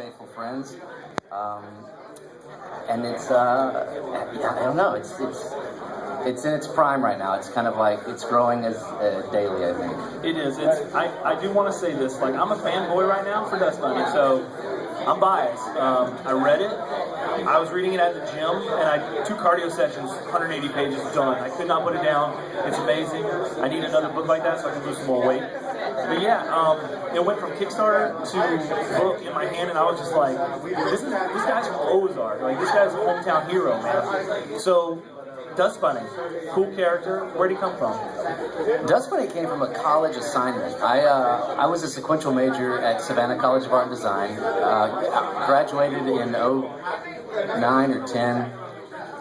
faithful friends. And it's I don't know, it's in its prime right now. It's kind of like it's growing as daily, I think. It is. I do want to say this. Like, I'm a fanboy right now for Dust Bunnies, so I'm biased. I read it. I was reading it at the gym, and I did 2 cardio sessions, 180 pages done. I could not put it down. It's amazing. I need another book like that so I can lose some more weight. But yeah, it went from Kickstarter to book in my hand, and I was just like, this guy's from Ozark. Like, this guy's a hometown hero, man. So, Dust Bunny, cool character. Where'd he come from? Dust Bunny came from a college assignment. I was a sequential major at Savannah College of Art and Design. Graduated in 09 or 10.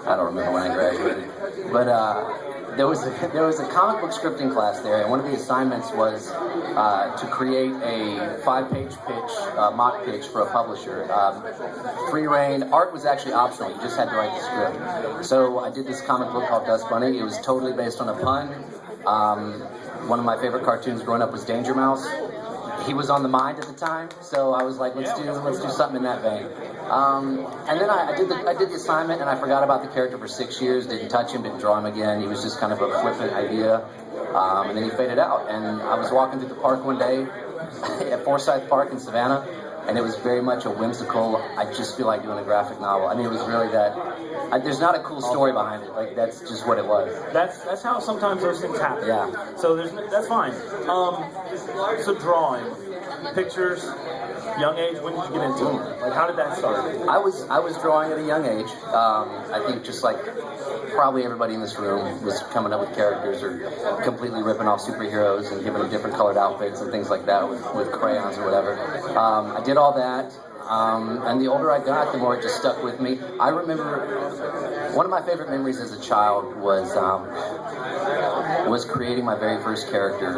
I don't remember when I graduated. But there was a comic book scripting class there, and one of the assignments was to create a 5-page pitch, mock pitch for a publisher. Free reign. Art was actually optional. You just had to write the script. So I did this comic book called Dust Bunny. It was totally based on a pun. One of my favorite cartoons growing up was Danger Mouse. He was on the mind at the time, so I was like, let's do something in that vein. And then I did the assignment, and I forgot about the character for 6 years. Didn't touch him, didn't draw him again. He was just kind of a flippant idea, and then he faded out. And I was walking through the park one day at Forsyth Park in Savannah, and it was very much a whimsical, I just feel like doing a graphic novel. I mean, it was really that. There's not a cool story behind it. Like, that's just what it was. That's how sometimes those things happen. Yeah. So that's fine. So drawing, pictures, young age. When did you get into it? Like, how did that start? I was drawing at a young age. I think just like probably everybody in this room was coming up with characters or completely ripping off superheroes and giving them different colored outfits and things like that with crayons or whatever. I did all that. And the older I got, the more it just stuck with me. I remember one of my favorite memories as a child was creating my very first character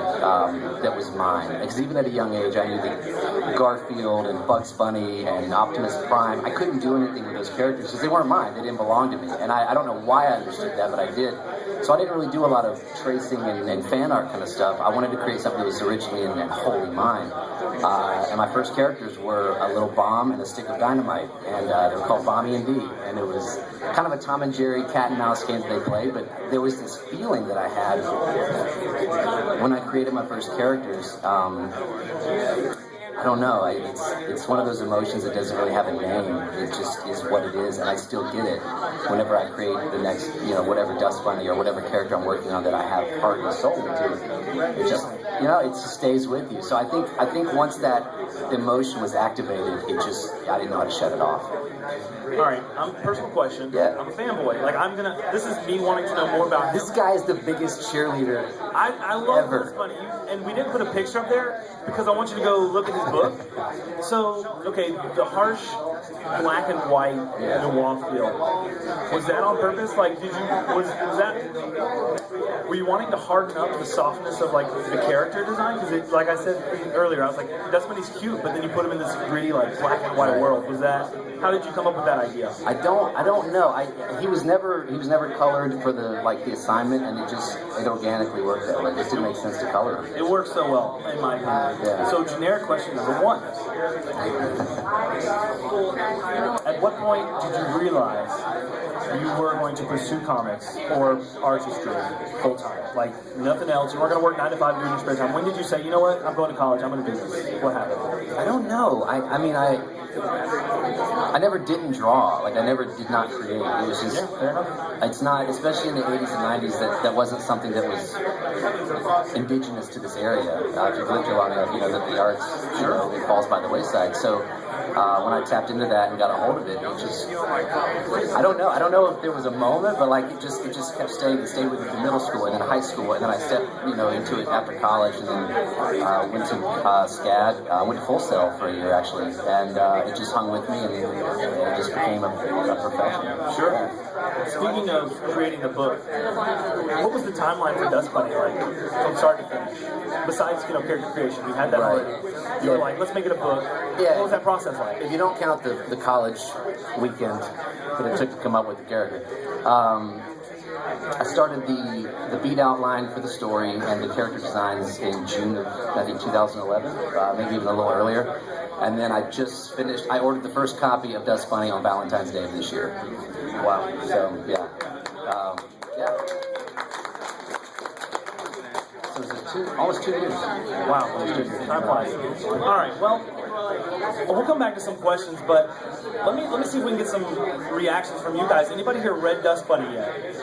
that was mine. Because even at a young age, I knew that Garfield and Bugs Bunny and Optimus Prime, I couldn't do anything with those characters because they weren't mine. They didn't belong to me. And I don't know why I understood that, but I did. So I didn't really do a lot of tracing and fan art kind of stuff. I wanted to create something that was originally and wholly mine. And my first characters were a little bomb and a stick of dynamite, and they were called Bommy and Dee, and it was kind of a Tom and Jerry cat and mouse game that they played, but there was this feeling that I had when I created my first characters. I don't know, it's one of those emotions that doesn't really have a name. It just is what it is, and I still get it whenever I create the next, whatever Dust Bunny or whatever character I'm working on that I have heart and soul into. It just, it just stays with you. So I think once that emotion was activated, I didn't know how to shut it off. All right, personal question. Yeah. I'm a fanboy. Like, this is me wanting to know more about him. This guy is the biggest cheerleader I love ever. Dust Bunny. And we didn't put a picture up there because I want you to go look at his book. So, okay, the harsh black and white noir feel. Was that on purpose? Like, were you wanting to harden up the softness of, like, the character design? Because, like I said earlier, I was like, Dust Bunny's cute, but then you put him in this gritty, like, black and white world. How did you come up with that idea? I don't know. He was never colored for the assignment, and it organically worked that way. It just didn't make sense to color him. It works so well, in my opinion. Yeah. So, generic question number 1. At what point did you realize you were going to pursue comics or artistry full time? Like, nothing else. You weren't going to work 9 to 5 during your spare time. When did you say, you know what, I'm going to college, I'm going to do this? What happened? I don't know. I never didn't draw. Like, I never did not create. It was just, fair enough. It's not, especially in the 80s and 90s, that wasn't something that was indigenous to this area. If you've lived here long enough, you know that the arts, it falls by the wayside. So when I tapped into that and got a hold of it, it just, I don't know if there was a moment, but like it just kept staying with it in middle school and then high school, and then I stepped, into it after college, and then went to SCAD, went to Full Sail for a year actually, and it just hung with me, and it just became a profession. Sure. Speaking of creating a book, what was the timeline for Dust Bunny like from start to finish? Besides, character creation, we had that already. You were like, let's make it a book. Yeah. What was that process like? If you don't count the college weekend that it took to come up with the character, I started the beat outline for the story and the character designs in June of, I think, 2011, maybe even a little earlier. And then I just finished, I ordered the first copy of Dust Bunny on Valentine's Day of this year. Wow. So, yeah. Yeah. So it's almost 2 years. Wow. Time flies. All right. Well, we'll come back to some questions, but let me see if we can get some reactions from you guys. Anybody here read Dust Bunny yet?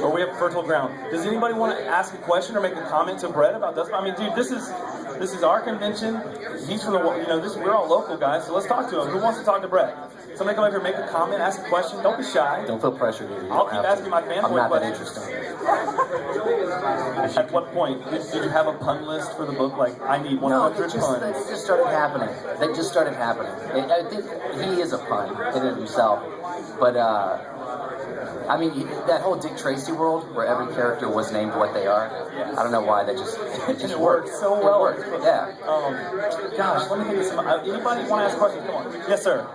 Or we have fertile ground? Does anybody want to ask a question or make a comment to Brett about Dust Bunny? I mean, dude, this is our convention. He's from the, we're all local guys, so let's talk to him. Who wants to talk to Brett? Somebody come up here, make a comment, ask a question. Don't be shy. Don't feel pressured either. I'll keep asking my fanboy I'm not that questions. interesting. At what point did you have a pun list for the book? Like, I need 100 puns. They just started happening. They just started happening. I think he is a pun in it himself, but I mean that whole Dick Tracy world where every character was named what they are. I don't know why it just worked so well. It worked. Yeah. Gosh, let me think of some. Anybody want to ask a question? Come on. Yes, sir.